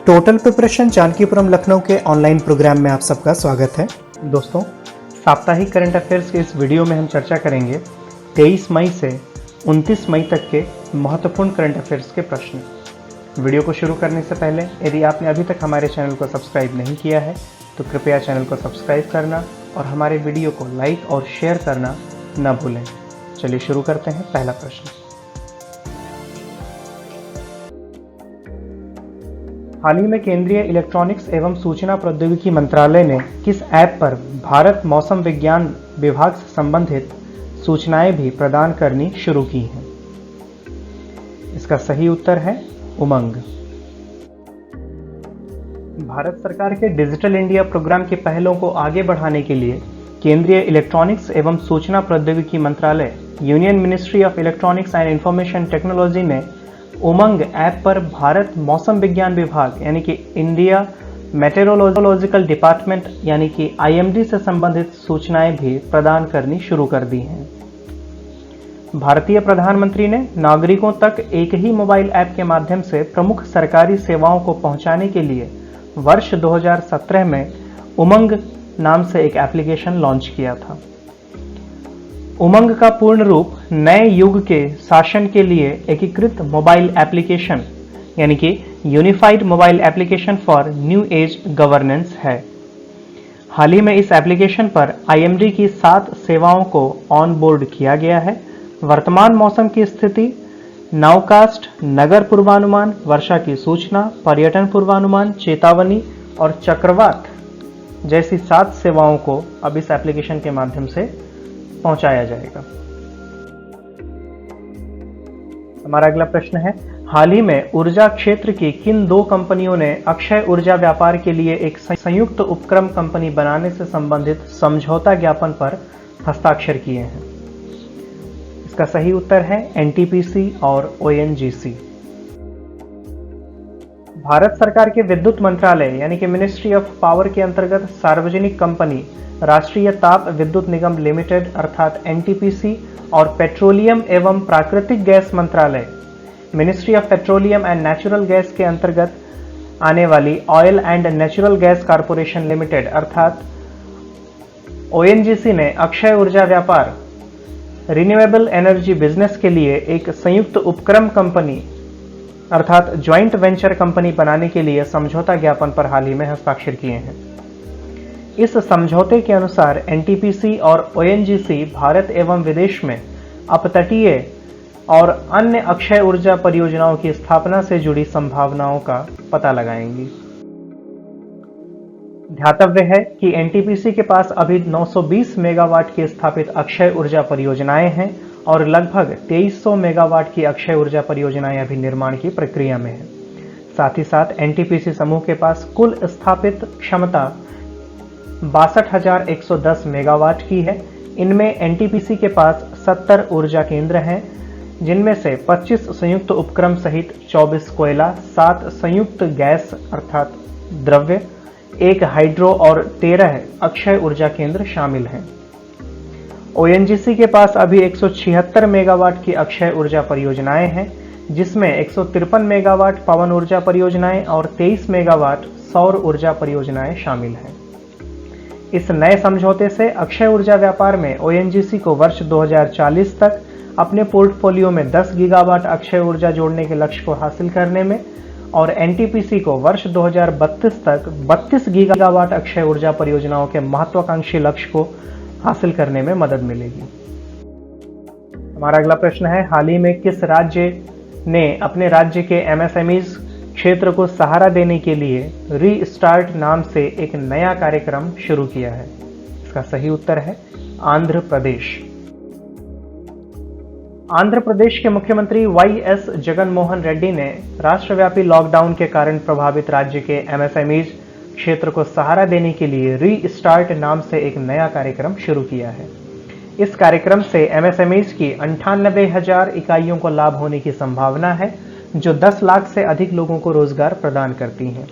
Total preparation Jankipuram Lucknow के online programme में आप सबका स्वागत है। दोस्तों, साप्ताहिक करंट अफेयर्स के इस वीडियो में हम चर्चा करेंगे 23 मई से 29 मई तक के महत्वपूर्ण करंट अफेयर्स के प्रश्न। वीडियो को शुरू करने से पहले यदि आपने अभी तक हमारे चैनल को सब्सक्राइब नहीं किया है तो कृपया चैनल को सब्सक्राइब करना और हमारे वीडियो को लाइक और शेयर करना न भूलें। चलिए शुरू करते हैं। पहला प्रश्न, हाल ही में केंद्रीय इलेक्ट्रॉनिक्स एवं सूचना प्रौद्योगिकी मंत्रालय ने किस ऐप पर भारत मौसम विज्ञान विभाग से संबंधित सूचनाएं भी प्रदान करनी शुरू की हैं? इसका सही उत्तर है उमंग। भारत सरकार के डिजिटल इंडिया प्रोग्राम के पहलों को आगे बढ़ाने के लिए केंद्रीय इलेक्ट्रॉनिक्स एवं सूचना प्रौद्योगिकी मंत्रालय union ministry of electronics and information technology ने उमंग ऐप पर भारत मौसम विज्ञान विभाग यानी कि इंडिया मेटेरोलॉजिकल डिपार्टमेंट यानी कि IMD से संबंधित सूचनाएं भी प्रदान करनी शुरू कर दी हैं। भारतीय प्रधानमंत्री ने नागरिकों तक एक ही मोबाइल ऐप के माध्यम से प्रमुख सरकारी सेवाओं को पहुंचाने के लिए वर्ष 2017 में उमंग नाम से एक एप्लीकेशन लॉन्च किया था। उमंग का पूर्ण रूप नए युग के शासन के लिए एकीकृत मोबाइल एप्लीकेशन यानी कि unified mobile application for new age governance है। हाल ही में इस एप्लीकेशन पर IMD की 7 सेवाओं को ऑन बोर्ड किया गया है। वर्तमान मौसम की स्थिति, नाउकास्ट, नगर पूर्वानुमान, वर्षा की सूचना, पर्यटन पूर्वानुमान, चेतावनी और चक्रवात जैसी 7 सेवाओं को अब इस एप्लीकेशन के माध्यम से पहुंचाया जाएगा। हमारा अगला प्रश्न है, हाल ही में ऊर्जा क्षेत्र की किन 2 कंपनियों ने अक्षय ऊर्जा व्यापार के लिए एक संयुक्त उपक्रम कंपनी बनाने से संबंधित समझौता ज्ञापन पर हस्ताक्षर किए हैं? इसका सही उत्तर है NTPC और ONGC। भारत सरकार के विद्युत मंत्रालय यानी कि मिनिस्ट्री ऑफ पावर के अंतर्गत सार्वजनिक कंपनी राष्ट्रीय ताप विद्युत निगम लिमिटेड अर्थात NTPC और पेट्रोलियम एवं प्राकृतिक गैस मंत्रालय ministry of petroleum and natural gas के अंतर्गत आने वाली oil and natural gas corporation limited अर्थात ONGC ने अक्षय ऊर्जा व्यापार रिन्यूएबल एनर्जी बिजनेस के लिए एक संयुक्त उपक्रम कंपनी अर्थात ज्वाइंट वेंचर कंपनी बनाने के लिए समझौता ज्ञापन पर हाल ही में हस्ताक्षर किए हैं। इस समझौते के अनुसार NTPC और ONGC भारत एवं विदेश में अपतटीय और अन्य अक्षय ऊर्जा परियोजनाओं की स्थापना से जुड़ी संभावनाओं का पता लगाएंगी। ध्यातव्य है कि NTPC के पास अभी 920 मेगावाट की स्थापित अक्षय ऊर्जा परियोजनाएं हैं और लगभग 2300 मेगावाट की अक्षय ऊर्जा परियोजनाएं अभी निर्माण की प्रक्रिया में हैं। साथ ही साथ NTPC समूह के पास कुल स्थापित क्षमता 62,110 मेगावाट की है। इनमें NTPC के पास 70 ऊर्जा केंद्र हैं, जिनमें से 25 संयुक्त उपक्रम सहित 24 कोयला, 7 संयुक्त गैस अर्थात द्रव्य, 1 हाइड्रो और 13 अक्षय ऊर्जा केंद्र शामिल हैं। ONGC के पास अभी 176 मेगावाट की अक्षय ऊर्जा परियोजनाएं हैं, जिसमें 153 मेगावाट पवन ऊर्जा परियोजनाएं और 23 मेगावाट सौर ऊर्जा परियोजनाएं शामिल हैं। इस नए समझौते से अक्षय ऊर्जा व्यापार में ONGC को वर्ष 2040 तक अपने पोर्टफोलियो में 10 गीगावाट अक्षय ऊर्जा जोड़ने के लक्ष्य को हासिल करने में और NTPC को वर्ष 2032 तक 32 गीगावाट अक्षय ऊर्जा परियोजनाओं के महत्वाकांक्षी लक्ष्य को हासिल करने में मदद मिलेगी। हमारा अगला प्रश्न है, हाल ही में किस राज्य ने अपने राज्य के MSMEs क्षेत्र को सहारा देने के लिए रीस्टार्ट नाम से एक नया कार्यक्रम शुरू किया है? इसका सही उत्तर है आंध्र प्रदेश। आंध्र प्रदेश के मुख्यमंत्री YS जगनमोहन रेड्डी ने राष्ट्रव्यापी लॉकडाउन के कारण प्रभावित राज्य के MSMEs क्षेत्र को सहारा देने के लिए रीस्टार्ट नाम से एक नया कार्यक्रम शुरू किया है। इस कार्यक्रम से MSMEs की 98,000 इकाइयों को लाभ होने की संभावना है, जो 10 लाख से अधिक लोगों को रोजगार प्रदान करती हैं।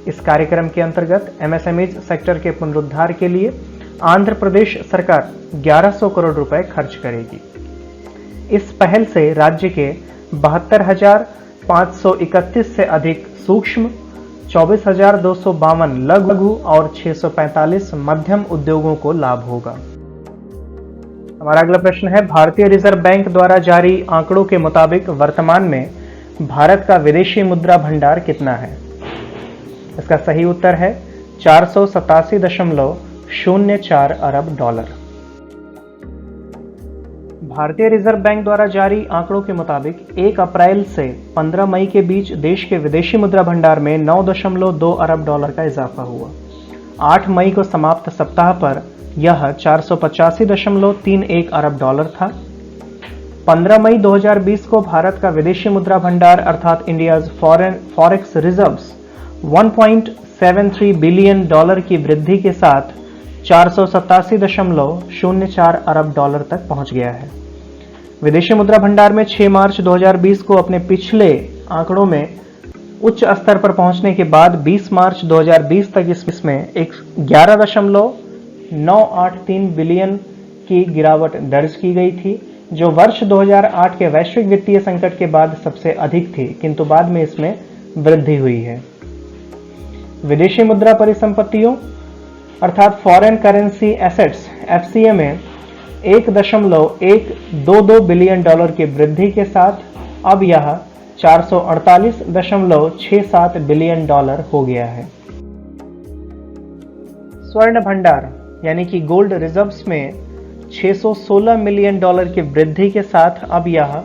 इस कार्यक्रम के अंतर्गत MSMEs सेक्टर के पुनरुद्धार के लिए आंध्र प्रदेश सरकार 1100 करोड़ रुपए खर्च करेगी। इस पहल से राज्य के 72,531 से अधिक सूक्ष्म, 24,252 लघु और 645 मध्यम उद्योगों को लाभ होगा। हमारा अगला प्रश्न है, भारतीय रिजर्व बैंक द्वारा जारी आंकड़ों के मुताबिक वर्तमान में भारत का विदेशी मुद्रा भंडार कितना है? इसका सही उत्तर है 487.04 अरब डॉलर। भारतीय रिजर्व बैंक द्वारा जारी आंकड़ों के मुताबिक 1 अप्रैल से 15 मई के बीच देश के विदेशी मुद्रा भंडार में 9.2 अरब डॉलर का इजाफा हुआ। 8 मई को समाप्त सप्ताह पर यह 485.31 अरब डॉलर था। 15 मई 2020 को भारत का विदेशी मुद्रा भंडार अर्थात India's forex reserves 1.73 billion dollar की वृद्धि के साथ 487.04 अरब डॉलर तक पहुंच गया है। विदेशी मुद्रा भंडार में 6 मार्च 2020 को अपने पिछले आंकड़ों में उच्च स्तर पर पहुंचने के बाद 20 मार्च 2020 तक इसमें 11.983 बिलियन की गिरावट दर्ज की गई थी, जो वर्ष 2008 के वैश्विक वित्तीय संकट के बाद सबसे अधिक थी, किंतु बाद में इसमें वृद्धि हुई है। विदेशी मुद्रा परिसंपत्तियों अर्थात फॉरेन करेंसी एसेट्स एफसीए में 1.122 बिलियन डॉलर की वृद्धि के साथ अब यह 448.67 बिलियन डॉलर हो गया है। स्वर्ण भंडार यानी कि गोल्ड रिजर्व्स में 616 मिलियन डॉलर की वृद्धि के साथ अब यह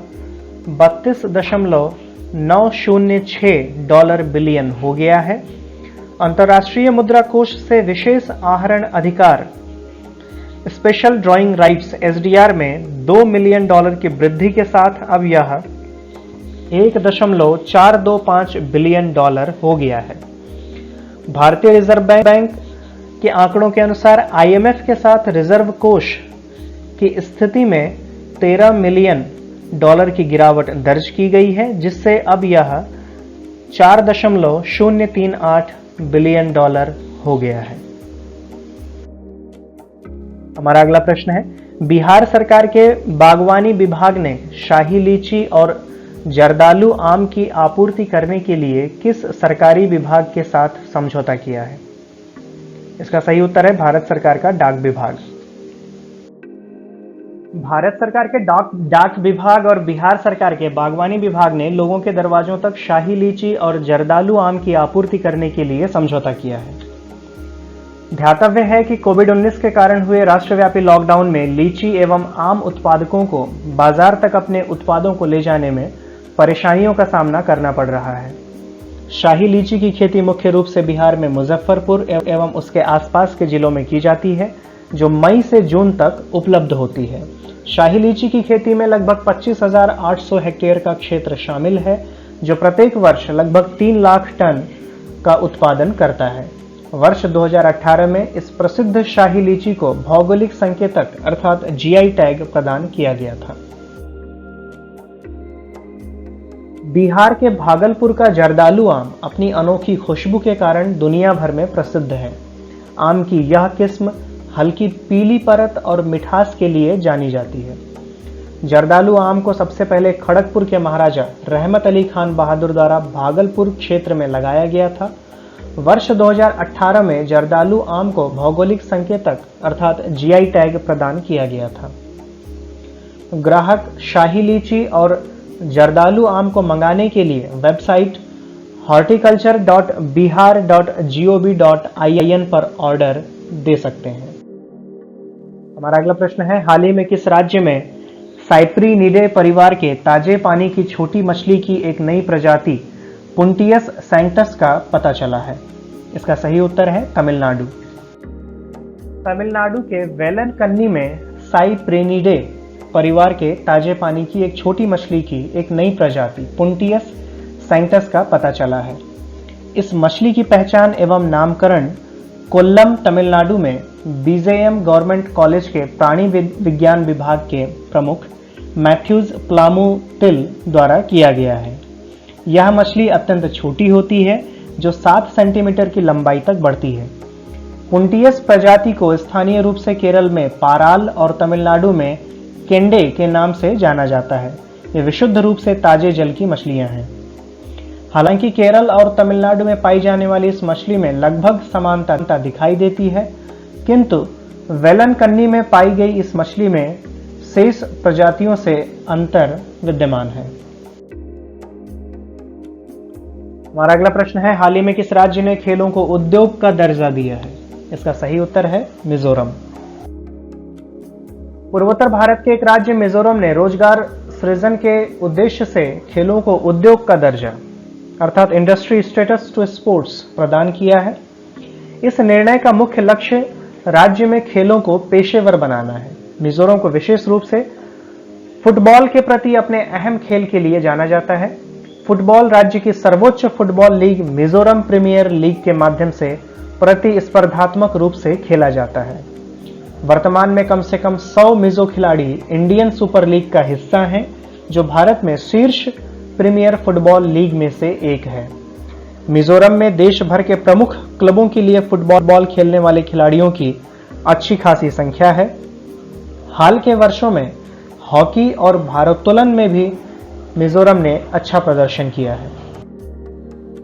32.906 डॉलर बिलियन हो गया है। अंतर्राष्ट्रीय मुद्रा कोष से विशेष आहरण अधिकार स्पेशल ड्राइंग राइट्स एसडीआर में 2 मिलियन डॉलर की वृद्धि के साथ अब यह 1.425 बिलियन डॉलर हो गया है। भारतीय रिजर्व बैंक के आंकड़ों के अनुसार आईएमएफ के साथ रिजर्व कोष की स्थिति में 13 मिलियन डॉलर की गिरावट दर्ज की गई है, जिससे अब यह 4.038 बिलियन डॉलर हो गया है। हमारा अगला प्रश्न है, बिहार सरकार के बागवानी विभाग ने शाही लीची और जर्दालू आम की आपूर्ति करने के लिए किस सरकारी विभाग के साथ समझौता किया है? इसका सही उत्तर है भारत सरकार का डाक विभाग। भारत सरकार के डाक विभाग और बिहार सरकार के बागवानी विभाग ने लोगों के दरवाजों तक शाही लीची और जर्दालू आम की आपूर्ति करने के लिए समझौता किया है। ध्यातव्य है कि कोविड-19 के कारण हुए राष्ट्रव्यापी लॉकडाउन में लीची एवं आम उत्पादकों को बाजार तक अपने उत्पादों को ले जाने में परेशानियों का सामना करना पड़ रहा है। शाही लीची की खेती मुख्य रूप से बिहार में मुजफ्फरपुर एवं उसके आसपास के जिलों में की जाती है, जो मई से जून तक उपलब्ध होती है। शाही लीची की खेती में लगभग 25,800 हेक्टेयर का क्षेत्र शामिल है, जो प्रत्येक वर्ष लगभग 3 लाख टन का उत्पादन करता है। वर्ष 2018 में इस प्रसिद्ध शाही लीची को भौगोलिक संकेतक अर्थात जीआई टैग प्रदान किया गया था। बिहार के भागलपुर का जर्दालू आम अपनी अनोखी खुशबू के कारण दुनिया भर में प्रसिद्ध है। आम की यह किस्म हल्की पीली परत और मिठास के लिए जानी जाती है। जर्दालू आम को सबसे पहले खड़गपुर के महाराजा रहमत अली खान बहादुर द्वारा भागलपुर क्षेत्र में लगाया गया था। वर्ष 2018 में जर्दालू आम को भौगोलिक संकेतक अर्थात जीआई टैग प्रदान किया गया था। ग्राहक शाही लीची और जर्दालू आम को मंगाने के लिए वेबसाइट horticulture.bihar.gov.in पर ऑर्डर दे सकते हैं। हमारा अगला प्रश्न है, हाल ही में किस राज्य में साइप्रिनिडे परिवार के ताजे पानी की छोटी मछली की एक नई प्रजाति पुंटियस सैंक्टस का पता चला है? इसका सही उत्तर है तमिलनाडु। तमिलनाडु के वेलनकन्नी में साइप्रिनिडे परिवार के ताजे पानी की एक छोटी मछली की एक नई प्रजाति पुंटियस सैंक्टस का पता चला है। इस मछली की पहचान एवं नामकरण कोल्लम तमिलनाडु में बीजेएम गवर्नमेंट कॉलेज के प्राणी विज्ञान विभाग के प्रमुख मैथ्यूज प्लामुटिल द्वारा किया गया है। यह मछली अत्यंत छोटी होती है, जो 7 सेंटीमीटर की लंबाई तक बढ़ती है। पुंटियस प्रजाति को स्थानीय रूप से केरल में पाराल और तमिलनाडु में केंडे के नाम से जाना जाता है। ये विशुद्ध रूप से ताजे जल की मछलियां हैं। हालांकि केरल और तमिलनाडु में पाई जाने वाली इस मछली में लगभग समानता दिखाई देती है, किंतु वेलनकन्नी में पाई गई इस मछली में शेष प्रजातियों से अंतर विद्यमान है। हमारा अगला प्रश्न है, हाल ही में किस राज्य ने खेलों को उद्योग का दर्जा दिया है? इसका सही उत्तर है मिजोरम। पूर्वोत्तर भारत के एक राज्य मिजोरम ने रोजगार सृजन के उद्देश्य से खेलों को उद्योग का दर्जा अर्थात इंडस्ट्री स्टेटस टू स्पोर्ट्स प्रदान किया है। इस निर्णय का मुख्य लक्ष्य राज्य में खेलों को पेशेवर बनाना है। मिजोरम को विशेष रूप से फुटबॉल के प्रति अपने अहम खेल के लिए जाना जाता है। फुटबॉल राज्य की सर्वोच्च football league Mizoram premier league के माध्यम से प्रतिस्पर्धात्मक रूप से खेला जाता है। वर्तमान में कम से कम 100 मिजो खिलाड़ी इंडियन सुपर लीग का हिस्सा हैं, जो भारत में शीर्ष प्रीमियर फुटबॉल लीग में से एक है। मिजोरम में देश भर के प्रमुख क्लबों के लिए फुटबॉल खेलने वाले खिलाड़ियों की अच्छी खासी संख्या है। हाल के वर्षों में हॉकी और भारोत्तोलन में भी मिजोरम ने अच्छा प्रदर्शन किया है।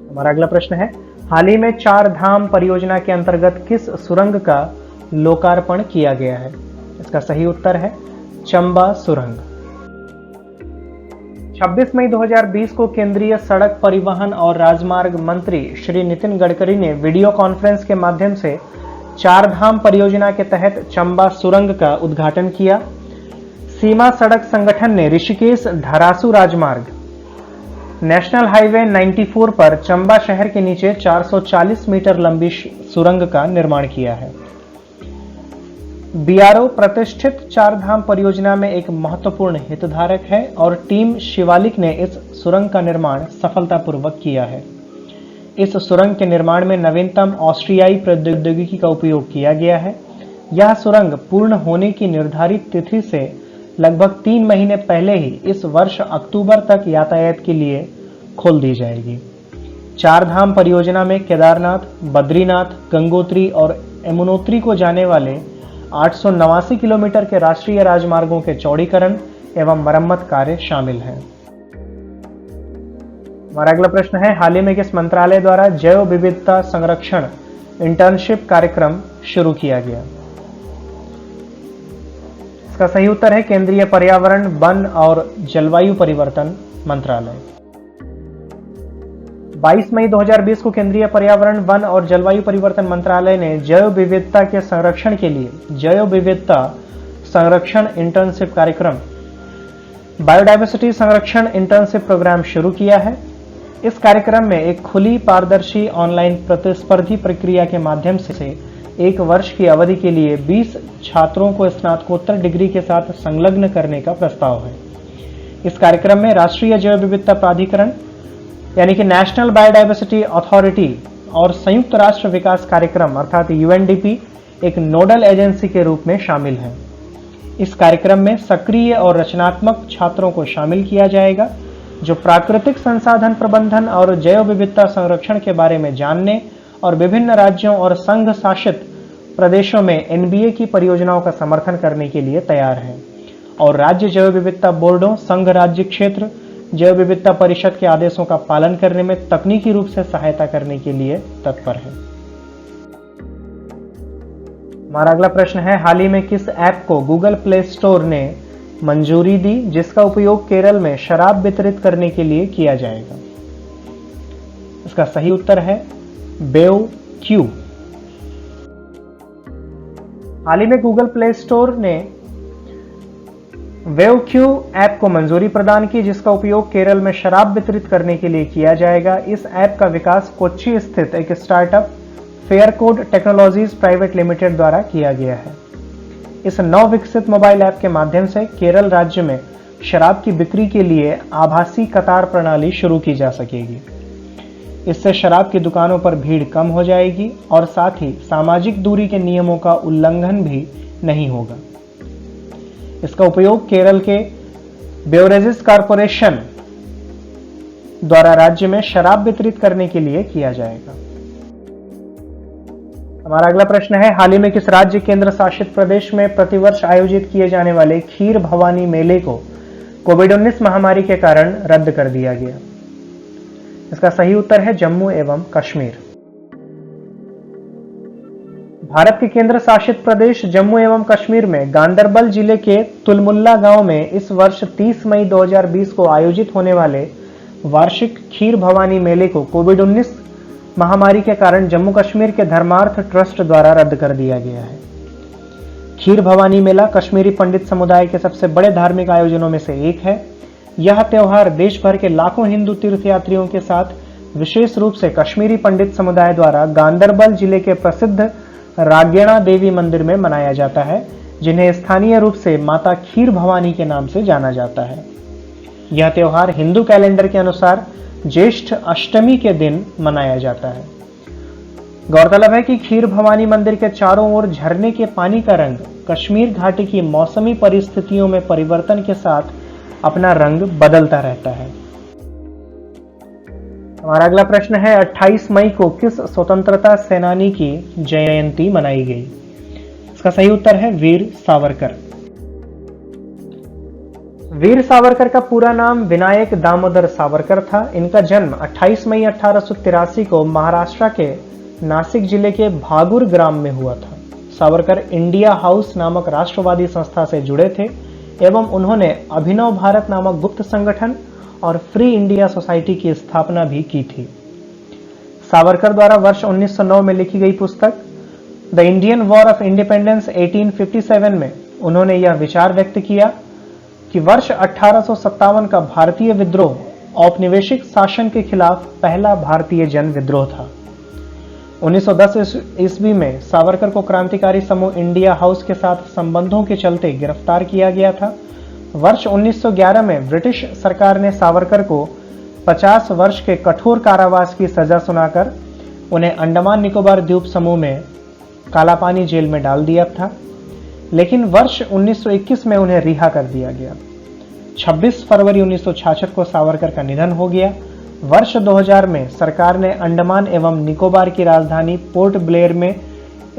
हमारा अगला प्रश्न है, हाल ही में 4 धाम परियोजना के अंतर्गत किस सुरंग का लोकार्पण किया गया है? इसका सही उत्तर है चंबा सुरंग। 26 मई 2020 को केंद्रीय सड़क परिवहन और राजमार्ग मंत्री श्री नितिन गडकरी ने वीडियो कॉन्फ्रेंस के माध्यम से 4 धाम परियोजना के तहत चंबा सुरंग का उद्घाटन किया। सीमा सड़क संगठन ने ऋषिकेश धरासू राजमार्ग नेशनल हाईवे 94 पर चंबा शहर के नीचे 440 मीटर लंबी सुरंग का निर्माण किया है। बीआरओ प्रतिष्ठित 4 धाम परियोजना में एक महत्वपूर्ण हितधारक है और टीम शिवालिक ने इस सुरंग का निर्माण सफलतापूर्वक किया है। इस सुरंग के निर्माण में नवीनतम ऑस्ट्रियाई प्रौद्योगिकी का उपयोग किया गया है। यह सुरंग पूर्ण होने की निर्धारित तिथि से लगभग 3 महीने पहले ही इस वर्ष अक्टूबर तक यातायात के लिए खोल दी जाएगी। 4 धाम परियोजना में केदारनाथ, बद्रीनाथ, गंगोत्री और यमुनोत्री को जाने वाले 889 किलोमीटर के राष्ट्रीय राजमार्गों के चौड़ीकरण एवं मरम्मत कार्य शामिल हैं। हमारा अगला प्रश्न है, हाल ही में किस मंत्रालय द्वारा जैव विविधता संरक्षण इंटर्नशिप कार्यक्रम शुरू किया गया? इसका सही उत्तर है केंद्रीय पर्यावरण, वन और जलवायु परिवर्तन मंत्रालय। 22 मई 2020 को केंद्रीय पर्यावरण, वन और जलवायु परिवर्तन मंत्रालय ने जैव विविधता के संरक्षण के लिए जैव विविधता संरक्षण इंटर्नशिप कार्यक्रम बायोडायवर्सिटी संरक्षण इंटर्नशिप प्रोग्राम शुरू किया है। इस कार्यक्रम में एक खुली, पारदर्शी, ऑनलाइन प्रतिस्पर्धी प्रक्रिया के माध्यम से 1 वर्ष की अवधि के लिए 20 छात्रों को स्नातकोत्तर डिग्री के साथ संलग्न करने का प्रस्ताव है। इस कार्यक्रम में राष्ट्रीय जैव विविधता प्राधिकरण यानी कि नेशनल बायोडायवर्सिटी अथॉरिटी और संयुक्त राष्ट्र विकास कार्यक्रम अर्थात यूएनडीपी एक नोडल एजेंसी के रूप में शामिल हैं। इस कार्यक्रम में सक्रिय और रचनात्मक छात्रों को शामिल किया जाएगा, जो प्राकृतिक संसाधन प्रबंधन और जैव विविधता संरक्षण के बारे में जानने और विभिन्न राज्यों और संघ शासित प्रदेशों में एनबीए की परियोजनाओं का समर्थन करने के लिए तैयार हैं और राज्य जैव विविधता बोर्डों, संघ राज्य क्षेत्र जैव विविधता परिषद के आदेशों का पालन करने में तकनीकी रूप से सहायता करने के लिए तत्पर है। हमारा अगला प्रश्न है, हाल ही में किस ऐप को गूगल प्ले स्टोर ने मंजूरी दी जिसका उपयोग केरल में शराब वितरित करने के लिए किया जाएगा? इसका सही उत्तर है बेवक्यू। हाल ही में गूगल प्ले स्टोर ने वेवक्यू ऐप को मंजूरी प्रदान की जिसका उपयोग केरल में शराब वितरित करने के लिए किया जाएगा। इस ऐप का विकास कोच्चि स्थित एक स्टार्टअप फेयरकोड टेक्नोलॉजीज प्राइवेट लिमिटेड द्वारा किया गया है। इस नव विकसित मोबाइल ऐप के माध्यम से केरल राज्य में शराब की बिक्री के लिए आभासी कतार प्रणाली शुरू की जा सकेगी। इससे शराब की दुकानों पर भीड़ कम हो जाएगी और साथ ही सामाजिक दूरी के नियमों का उल्लंघन भी नहीं होगा। इसका उपयोग केरल के बेवरेजेस कॉरपोरेशन द्वारा राज्य में शराब वितरित करने के लिए किया जाएगा। हमारा अगला प्रश्न है, हाल ही में किस राज्य केंद्र शासित प्रदेश में प्रतिवर्ष आयोजित किए जाने वाले खीर भवानी मेले को कोविड-19 महामारी के कारण रद्द कर दिया गया? इसका सही उत्तर है जम्मू एवं कश्मीर। भारत के केंद्र शासित प्रदेश जम्मू एवं कश्मीर में गांदरबल जिले के तुलमुल्ला गांव में इस वर्ष 30 मई 2020 को आयोजित होने वाले वार्षिक खीर भवानी मेले को कोविड-19 महामारी के कारण जम्मू कश्मीर के धर्मार्थ ट्रस्ट द्वारा रद्द कर दिया गया है। खीर भवानी मेला कश्मीरी पंडित समुदाय के सबसे बड़े धार्मिक आयोजनों में से एक है। यह त्योहार देश भर के लाखों हिंदू तीर्थयात्रियों के साथ विशेष रूप से कश्मीरी पंडित समुदाय द्वारा गांदरबल जिले के प्रसिद्ध रागेणा देवी मंदिर में मनाया जाता है, जिन्हें स्थानीय रूप से माता खीर भवानी के नाम से जाना जाता है। यह त्योहार हिंदू कैलेंडर के अनुसार ज्येष्ठ अष्टमी के दिन मनाया जाता है। गौरतलब है कि खीर भवानी मंदिर के चारों ओर झरने के पानी का रंग कश्मीर घाटी की मौसमी परिस्थितियों में परिवर्तन के साथ अपना रंग बदलता रहता है। हमारा अगला प्रश्न है 28 मई को किस स्वतंत्रता सेनानी की जयंती मनाई गई? इसका सही उत्तर है वीर सावरकर। वीर सावरकर का पूरा नाम विनायक दामोदर सावरकर था। इनका जन्म 28 मई 1883 को महाराष्ट्र के नासिक जिले के भागुर ग्राम में हुआ था। सावरकर इंडिया हाउस नामक राष्ट्रवादी संस्था से जुड़े थे एवं उन्होंने अभिनव भारत नामक गुप्त संगठन और फ्री इंडिया सोसाइटी की स्थापना भी की थी। सावरकर द्वारा वर्ष 1909 में लिखी गई पुस्तक the Indian war of independence 1857 में उन्होंने यह विचार व्यक्त किया कि वर्ष 1857 का भारतीय विद्रोह औपनिवेशिक शासन के खिलाफ पहला भारतीय जन विद्रोह था। 1910 ईस्वी में सावरकर को क्रांतिकारी समूह इंडिया हाउस के साथ संबंधों के चलते गिरफ्तार किया गया था। वर्ष 1911 में ब्रिटिश सरकार ने सावरकर को 50 वर्ष के कठोर कारावास की सजा सुनाकर उन्हें अंडमान निकोबार द्वीप समूह में कालापानी जेल में डाल दिया था, लेकिन वर्ष 1921 में उन्हें रिहा कर दिया गया। 26 फरवरी 1966 को सावरकर का निधन हो गया। वर्ष 2000 में सरकार ने अंडमान एवं निकोबार की राजधानी पोर्ट ब्लेयर में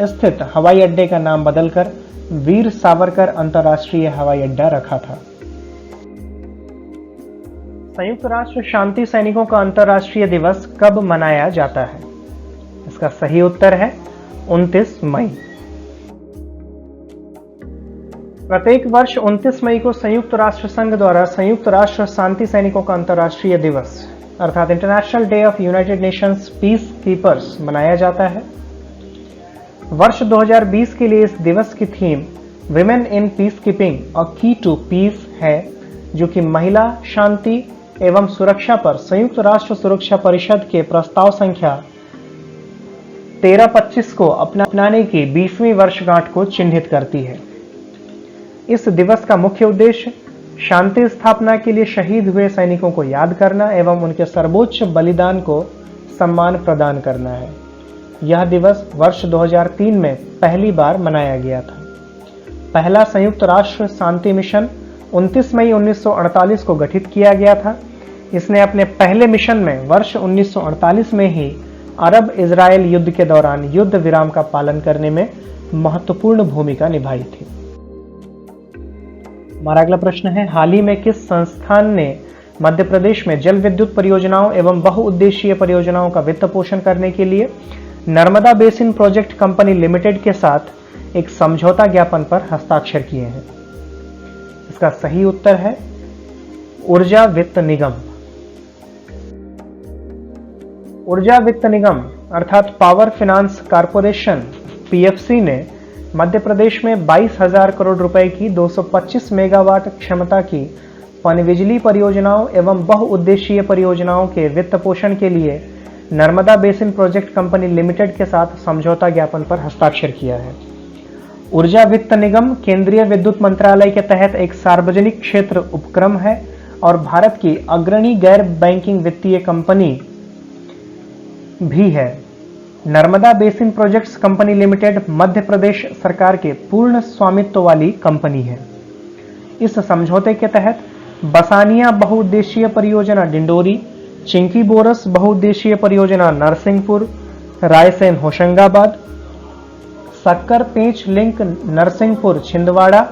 स्थित हवाई अड्डे का नाम बदलकर वीर सावरकर अंतर्राष्ट्रीय हवाई अड्डा रखा था। संयुक्त राष्ट्र शांति सैनिकों का अंतर्राष्ट्रीय दिवस कब मनाया जाता है? इसका सही उत्तर है 29 मई। प्रत्येक वर्ष 29 मई को संयुक्त राष्ट्र संघ द्वारा संयुक्त राष्ट्र शांति सैनिकों का अंतर्राष्ट्रीय दिवस अर्थात international day of United Nations peace keepers मनाया जाता है। वर्ष 2020 के लिए इस दिवस की theme women in peace keeping a की टू पीस है, जो कि महिला शांति एवं सुरक्षा पर संयुक्त राष्ट्र सुरक्षा परिषद के प्रस्ताव संख्या 1325 को अपनाने की 20वीं वर्षगांठ को चिन्हित करती है। इस दिवस का मुख्य उद्देश्य शांति स्थापना के लिए शहीद हुए सैनिकों को याद करना एवं उनके सर्वोच्च बलिदान को सम्मान प्रदान करना है। यह दिवस वर्ष 2003 में पहली बार मनाया गया था। पहला संयुक्त राष्ट्र शांति मिशन 29 मई 1948 को गठित किया गया था। इसने अपने पहले मिशन में वर्ष 1948 में ही अरब इजराइल युद्ध के दौरान युद्ध विराम का पालन करने में महत्वपूर्ण भूमिका निभाई थी। हमारा अगला प्रश्न है हाल ही में किस संस्थान ने मध्य प्रदेश में जल विद्युत परियोजनाओं एवं बहुउद्देशीय परियोजनाओं का वित्त पोषण करने के लिए Narmada basin project company limited के साथ एक समझौता ज्ञापन पर हस्ताक्षर किए हैं? इसका सही उत्तर है ऊर्जा वित्त निगम। ऊर्जा वित्त निगम अर्थात पावर फाइनेंस कॉर्पोरेशन पीएफसी ने मध्य प्रदेश में 22,000 करोड़ रुपए की 225 मेगावाट क्षमता की पनबिजली परियोजनाओं एवं बहुउद्देशीय परियोजनाओं के वित्त पोषण के लिए Narmada basin project company limited के साथ समझौता ज्ञापन पर हस्ताक्षर किया है। ऊर्जा वित्त निगम केंद्रीय विद्युत मंत्रालय के तहत एक सार्वजनिक क्षेत्र उपक्रम है और भारत की अग्रणी गैर बैंकिंग वित्तीय कंपनी भी है। Narmada basin projects company limited Madhya Pradesh सरकार के पूर्ण स्वामित्व वाली कंपनी है। इस समझौते के तहत बसानिया बहुउद्देशीय परियोजना डिंडोरी, चिंकी बोरस बहुउद्देशीय परियोजना नरसिंहपुर, रायसेन होशंगाबाद, सक्कर पेंच लिंक नरसिंहपुर छिंदवाड़ा,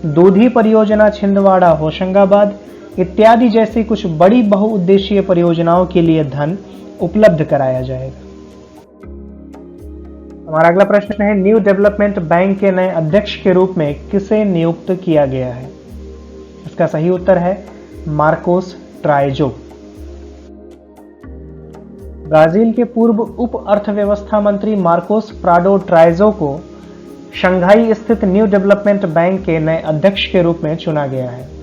दूधी परियोजना छिंदवाड़ा होशंगाबाद, इत्यादि जैसी कुछ बड़ी बहुउद्देशीय परियोजनाओं के लिए धन उपलब्ध कराया जाएगा। हमारा अगला प्रश्न है, न्यू डेवलपमेंट बैंक के नए अध्यक्ष के रूप में किसे नियुक्त किया गया है? इसका सही उत्तर है मार्कोस ट्राइजो। ब्राजील के पूर्व उप अर्थव्यवस्था मंत्री मार्कोस प्राडो ट्राइजो को शंघाई स्थित न्यू डेवलपमेंट बैंक के नए अध्यक्ष के रूप में चुना गया है।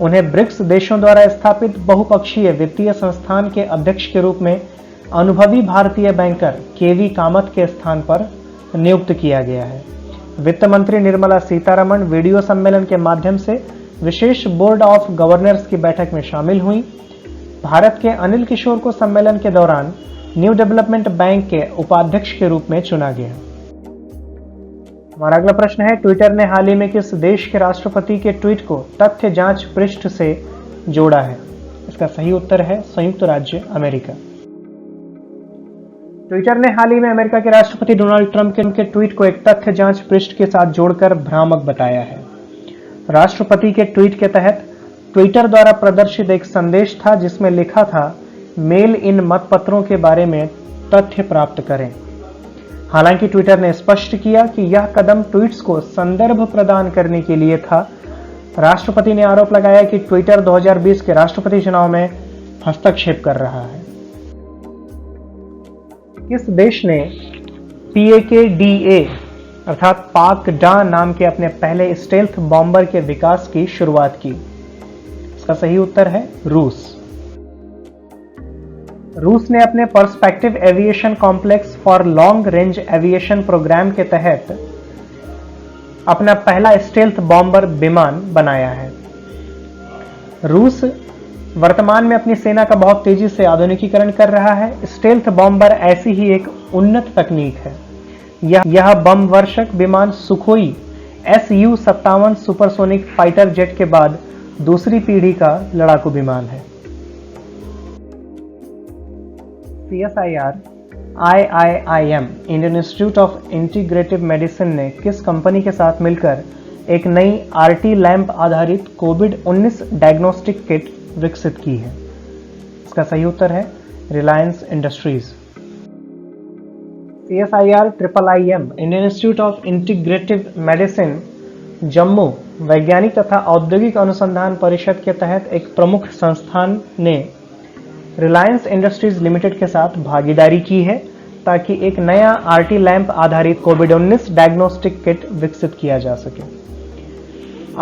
उन्हें ब्रिक्स देशों द्वारा स्थापित बहुपक्षीय वित्तीय संस्थान के अध्यक्ष के रूप में अनुभवी भारतीय बैंकर केवी कामत के स्थान पर नियुक्त किया गया है। वित्त मंत्री निर्मला सीतारमण वीडियो सम्मेलन के माध्यम से विशेष बोर्ड ऑफ गवर्नर्स की बैठक में शामिल हुई। भारत के अनिल किशोर को सम्मेलन के दौरान न्यू डेवलपमेंट बैंक के उपाध्यक्ष के रूप में चुना गया। हमारा अगला प्रश्न है, ट्विटर ने हाल ही में किस देश के राष्ट्रपति के ट्वीट को तथ्य जांच पृष्ठ से जोड़ा है? इसका सही उत्तर है संयुक्त राज्य अमेरिका। ट्विटर ने हाल ही में अमेरिका के राष्ट्रपति डोनाल्ड ट्रंप के ट्वीट को एक तथ्य जांच पृष्ठ के साथ जोड़कर भ्रामक बताया है। राष्ट्रपति के ट्वीट के तहत ट्विटर द्वारा प्रदर्शित एक संदेश था जिसमें लिखा था, मेल इन मतपत्रों के बारे में तथ्य प्राप्त करें। हालांकि ट्विटर ने स्पष्ट किया कि यह कदम ट्वीट्स को संदर्भ प्रदान करने के लिए था। राष्ट्रपति ने आरोप लगाया कि ट्विटर 2020 के राष्ट्रपति चुनाव में हस्तक्षेप कर रहा है। किस देश ने PAK-DA अर्थात पाक-डा नाम के अपने पहले स्टेल्थ बॉम्बर के विकास की शुरुआत की? इसका सही उत्तर है रूस। रूस ने अपने perspective aviation complex for long range aviation programme के तहत अपना पहला स्टेल्थ बॉम्बर विमान बनाया है। रूस वर्तमान में अपनी सेना का बहुत तेजी से आधुनिकीकरण कर रहा है। स्टेल्थ बॉम्बर ऐसी ही एक उन्नत तकनीक है। यह बम वर्षक विमान Sukhoi Su-57 supersonic fighter jet के बाद दूसरी पीढ़ी का लड़ाकू विमान है। CSIR IIIM Indian institute of integrative medicine ने किस कंपनी के साथ मिलकर एक नई RT लैंप आधारित कोविड-19 डायग्नोस्टिक किट विकसित की है? इसका सही उत्तर है Reliance industries. CSIR IIIM Indian institute of integrative medicine Jammu वैज्ञानिक तथा औद्योगिक अनुसंधान परिषद के तहत एक प्रमुख संस्थान ने रिलायंस इंडस्ट्रीज लिमिटेड के साथ भागीदारी की है ताकि एक नया RT लैंप आधारित कोविड-19 डायग्नोस्टिक किट विकसित किया जा सके।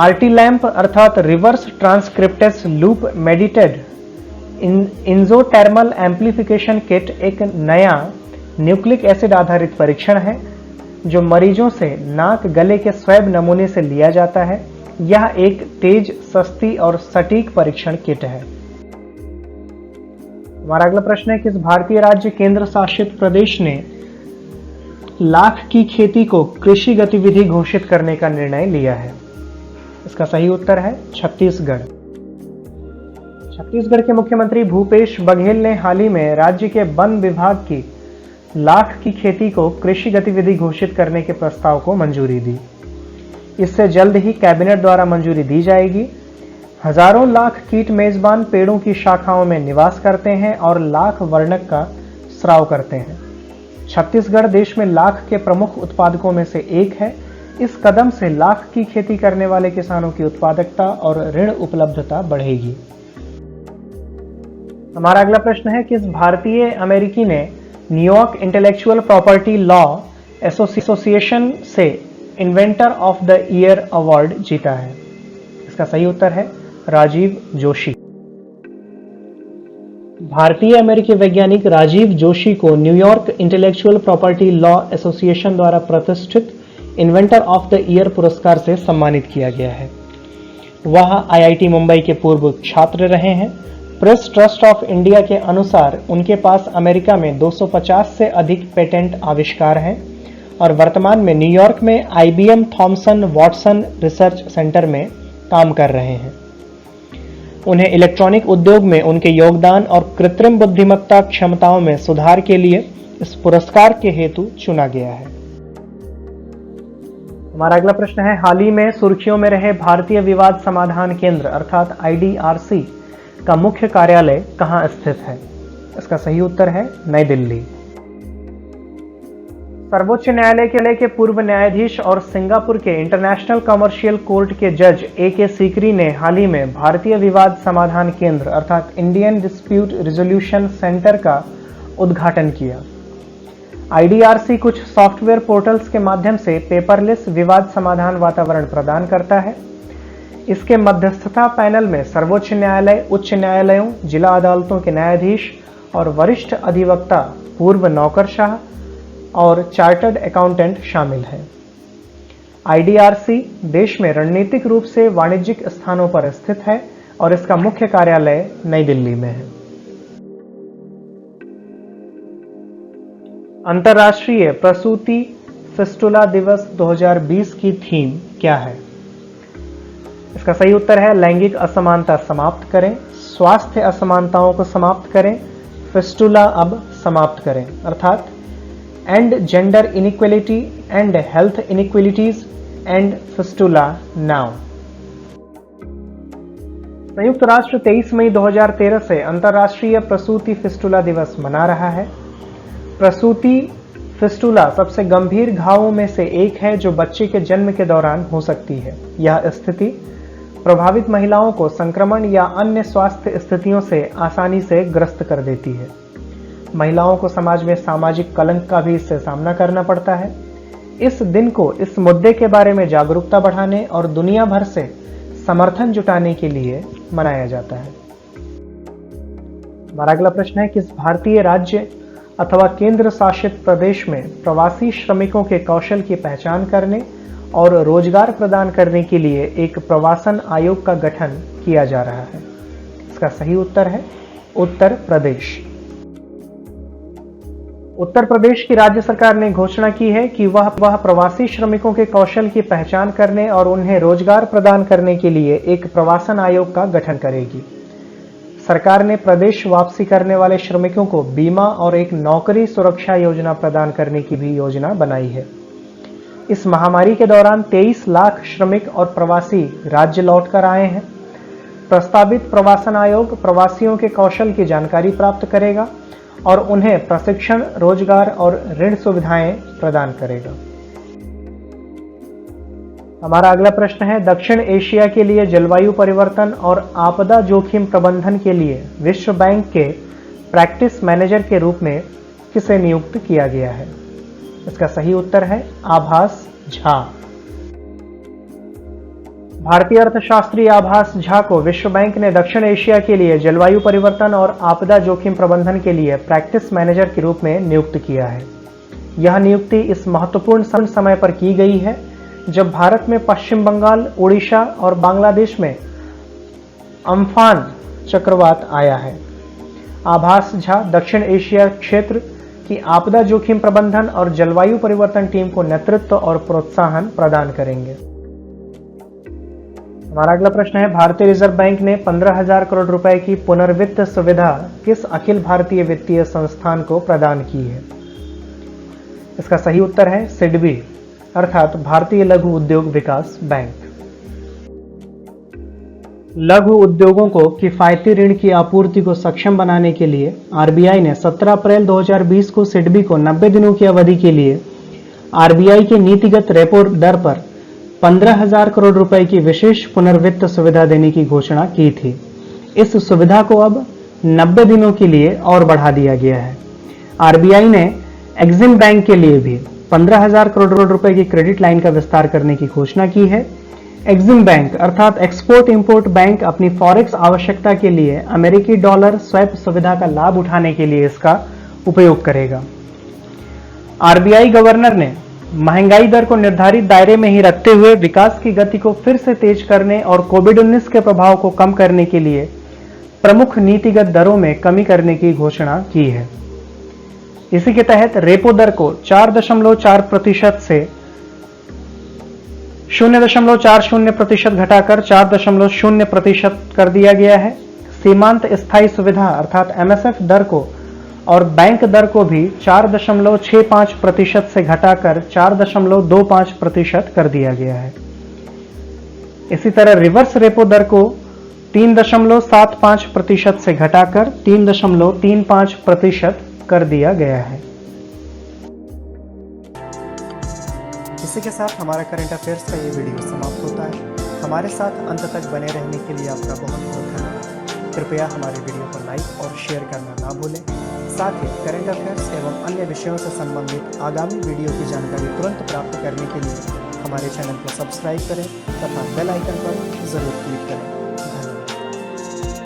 RT लैंप अर्थात reverse transcriptase loop mediated isothermal amplification kit एक नया न्यूक्लिक एसिड आधारित परीक्षण है जो मरीजों से नाक गले के स्वैब नमूने से लिया जाता है। यह एक तेज, सस्ती और सटीक परीक्षण किट है। हमारा अगला प्रश्न है, किस भारतीय राज्य केंद्र शासित प्रदेश ने लाख की खेती को कृषि गतिविधि घोषित करने का निर्णय लिया है? इसका सही उत्तर है छत्तीसगढ़। छत्तीसगढ़ के मुख्यमंत्री भूपेश बघेल ने हाल ही में राज्य के वन विभाग की लाख की खेती को कृषि गतिविधि घोषित करने के प्रस्ताव को मंजूरी दी। इससे जल्द ही कैबिनेट द्वारा मंजूरी दी जाएगी। हजारों लाख कीट मेजबान पेड़ों की शाखाओं में निवास करते हैं और लाख वर्णक का स्राव करते हैं। छत्तीसगढ़ देश में लाख के प्रमुख उत्पादकों में से एक है। इस कदम से लाख की खेती करने वाले किसानों की उत्पादकता और ऋण उपलब्धता बढ़ेगी। हमारा अगला प्रश्न है, किस भारतीय अमेरिकी ने New York intellectual property law association से inventor of the year award जीता है? इसका सही उत्तर है राजीव जोशी। भारतीय अमेरिकी वैज्ञानिक राजीव जोशी को New York intellectual property law association द्वारा प्रतिष्ठित इन्वेंटर ऑफ द ईयर पुरस्कार से सम्मानित किया गया है। वह IIT मुंबई के पूर्व छात्र रहे हैं। प्रेस ट्रस्ट ऑफ इंडिया के अनुसार उनके पास अमेरिका में 250 से अधिक पेटेंट आविष्कार हैं और वर्तमान में न्यूयॉर्क में IBM Thomson Watson research centre में काम कर रहे हैं। उन्हें इलेक्ट्रॉनिक उद्योग में उनके योगदान और कृत्रिम बुद्धिमत्ता क्षमताओं में सुधार के लिए इस पुरस्कार के हेतु चुना गया है। हमारा अगला प्रश्न है, हाल ही में सुर्खियों में रहे भारतीय विवाद समाधान केंद्र अर्थात IDRC का मुख्य कार्यालय कहां स्थित है? इसका सही उत्तर है नई दिल्ली। सर्वोच्च न्यायालय के पूर्व न्यायाधीश और सिंगापुर के इंटरनेशनल कमर्शियल कोर्ट के जज AK सीकरी ने हाल ही में भारतीय विवाद समाधान केंद्र अर्थात इंडियन डिस्प्यूट रिजोल्यूशन सेंटर का उद्घाटन किया। IDRC कुछ सॉफ्टवेयर पोर्टल्स के माध्यम से पेपरलेस विवाद समाधान वातावरण प्रदान करता है। इसके मध्यस्थता पैनल में सर्वोच्च न्यायालय, उच्च न्यायालयों, जिला अदालतों के न्यायाधीश और वरिष्ठ अधिवक्ता, पूर्व नौकरशाह और चार्टर्ड अकाउंटेंट शामिल हैं। IDRC देश में रणनीतिक रूप से वाणिज्यिक स्थानों पर स्थित है और इसका मुख्य कार्यालय नई दिल्ली में है। अंतर्राष्ट्रीय प्रसूति फिस्टुला दिवस 2020 की थीम क्या है? इसका सही उत्तर है लैंगिक असमानता समाप्त करें, स्वास्थ्य असमानताओं को समाप्त करें, फिस्टुला अब समाप्त करें, अर्थात and gender inequality and health inequalities and fistula now. संयुक्त राष्ट्र 23 मई 2013 से अंतर्राष्ट्रीय प्रसूति फिस्टुला दिवस मना रहा है। प्रसूति फिस्टुला सबसे गंभीर घावों में से एक है जो बच्चे के जन्म के दौरान हो सकती है। यह स्थिति प्रभावित महिलाओं को संक्रमण या अन्य स्वास्थ्य स्थितियों से आसानी से ग्रस्त कर देती है। महिलाओं को समाज में सामाजिक कलंक का भी इससे सामना करना पड़ता है। इस दिन को इस मुद्दे के बारे में जागरूकता बढ़ाने और दुनिया भर से समर्थन जुटाने के लिए मनाया जाता है। हमारा अगला प्रश्न है, किस भारतीय राज्य अथवा केंद्र शासित प्रदेश में प्रवासी श्रमिकों के कौशल की पहचान करने और रोजगार प्रदान करने के लिए एक प्रवासन आयोग का गठन किया जा रहा है? इसका सही उत्तर है उत्तर प्रदेश। उत्तर प्रदेश की राज्य सरकार ने घोषणा की है कि वह प्रवासी श्रमिकों के कौशल की पहचान करने और उन्हें रोजगार प्रदान करने के लिए एक प्रवासन आयोग का गठन करेगी। सरकार ने प्रदेश वापसी करने वाले श्रमिकों को बीमा और एक नौकरी सुरक्षा योजना प्रदान करने की भी योजना बनाई है। इस महामारी के दौरान 23 लाख श्रमिक और प्रवासी राज्य लौटकर आए हैं। प्रस्तावित प्रवासन आयोग प्रवासियों के कौशल की जानकारी प्राप्त करेगा और उन्हें प्रशिक्षण, रोजगार और ऋण सुविधाएं प्रदान करेगा। हमारा अगला प्रश्न है, दक्षिण एशिया के लिए जलवायु परिवर्तन और आपदा जोखिम प्रबंधन के लिए विश्व बैंक के प्रैक्टिस मैनेजर के रूप में किसे नियुक्त किया गया है? इसका सही उत्तर है आभास झा। भारतीय अर्थशास्त्री आभास झा को विश्व बैंक ने दक्षिण एशिया के लिए जलवायु परिवर्तन और आपदा जोखिम प्रबंधन के लिए प्रैक्टिस मैनेजर के रूप में नियुक्त किया है। यह नियुक्ति इस महत्वपूर्ण समय पर की गई है जब भारत में पश्चिम बंगाल, उड़ीसा और बांग्लादेश में अम्फान चक्रवात आया है। आभास झा दक्षिण एशिया क्षेत्र की आपदा जोखिम प्रबंधन और जलवायु परिवर्तन टीम को नेतृत्व और प्रोत्साहन प्रदान करेंगे। हमारा अगला प्रश्न है, भारतीय रिजर्व बैंक ने 15,000 करोड़ रुपए की पुनर्वित्त सुविधा किस अखिल भारतीय वित्तीय संस्थान को प्रदान की है? इसका सही उत्तर है सिडबी अर्थात भारतीय लघु उद्योग विकास बैंक। लघु उद्योगों को किफायती ऋण की आपूर्ति को सक्षम बनाने के लिए आरबीआई ने 17 अप्रैल 2020 को सिडबी को 90 दिनों की अवधि के लिए आरबीआई के नीतिगत रेपो दर पर 15,000 करोड़ रुपए की विशेष पुनर्वित्त सुविधा देने की घोषणा की थी। इस सुविधा को अब 90 दिनों के लिए और बढ़ा दिया गया है। आरबीआई ने एक्सिम बैंक के लिए भी 15,000 करोड़ रुपए की क्रेडिट लाइन का विस्तार करने की घोषणा की है। एक्सिम बैंक अर्थात एक्सपोर्ट इंपोर्ट बैंक अपनी फॉरेक्स आवश्यकता के लिए अमेरिकी डॉलर स्वैप सुविधा का लाभ उठाने के लिए इसका उपयोग करेगा। आरबीआई गवर्नर ने महंगाई दर को निर्धारित दायरे में ही रखते हुए विकास की गति को फिर से तेज करने और कोविड-19 के प्रभाव को कम करने के लिए प्रमुख नीतिगत दरों में कमी करने की घोषणा की है। इसी के तहत रेपो दर को 4.4% से 0.40% घटाकर 4.0% कर दिया गया है। सीमांत स्थायी सुविधा अर्थात एमएसएफ दर को और बैंक दर को भी 4.65% से घटाकर 4.25% कर दिया गया है। इसी तरह रिवर्स रेपो दर को 3.75% से घटाकर 3.35% कर दिया गया है। इसी के साथ हमारा करंट अफेयर्स का ये वीडियो समाप्त होता है। हमारे साथ अंत तक बने रहने के लिए आपका बहुत बहुत धन्यवाद। कृपया हमारे वीडियो को लाइक और शेयर करना ना भूलें। साथ ही करंट अफेयर्स एवं अन्य विषयों से संबंधित आगामी वीडियो की जानकारी तुरंत प्राप्त करने के लिए हमारे चैनल को सब्सक्राइब करें तथा बेल आइकन पर जरूर क्लिक करें।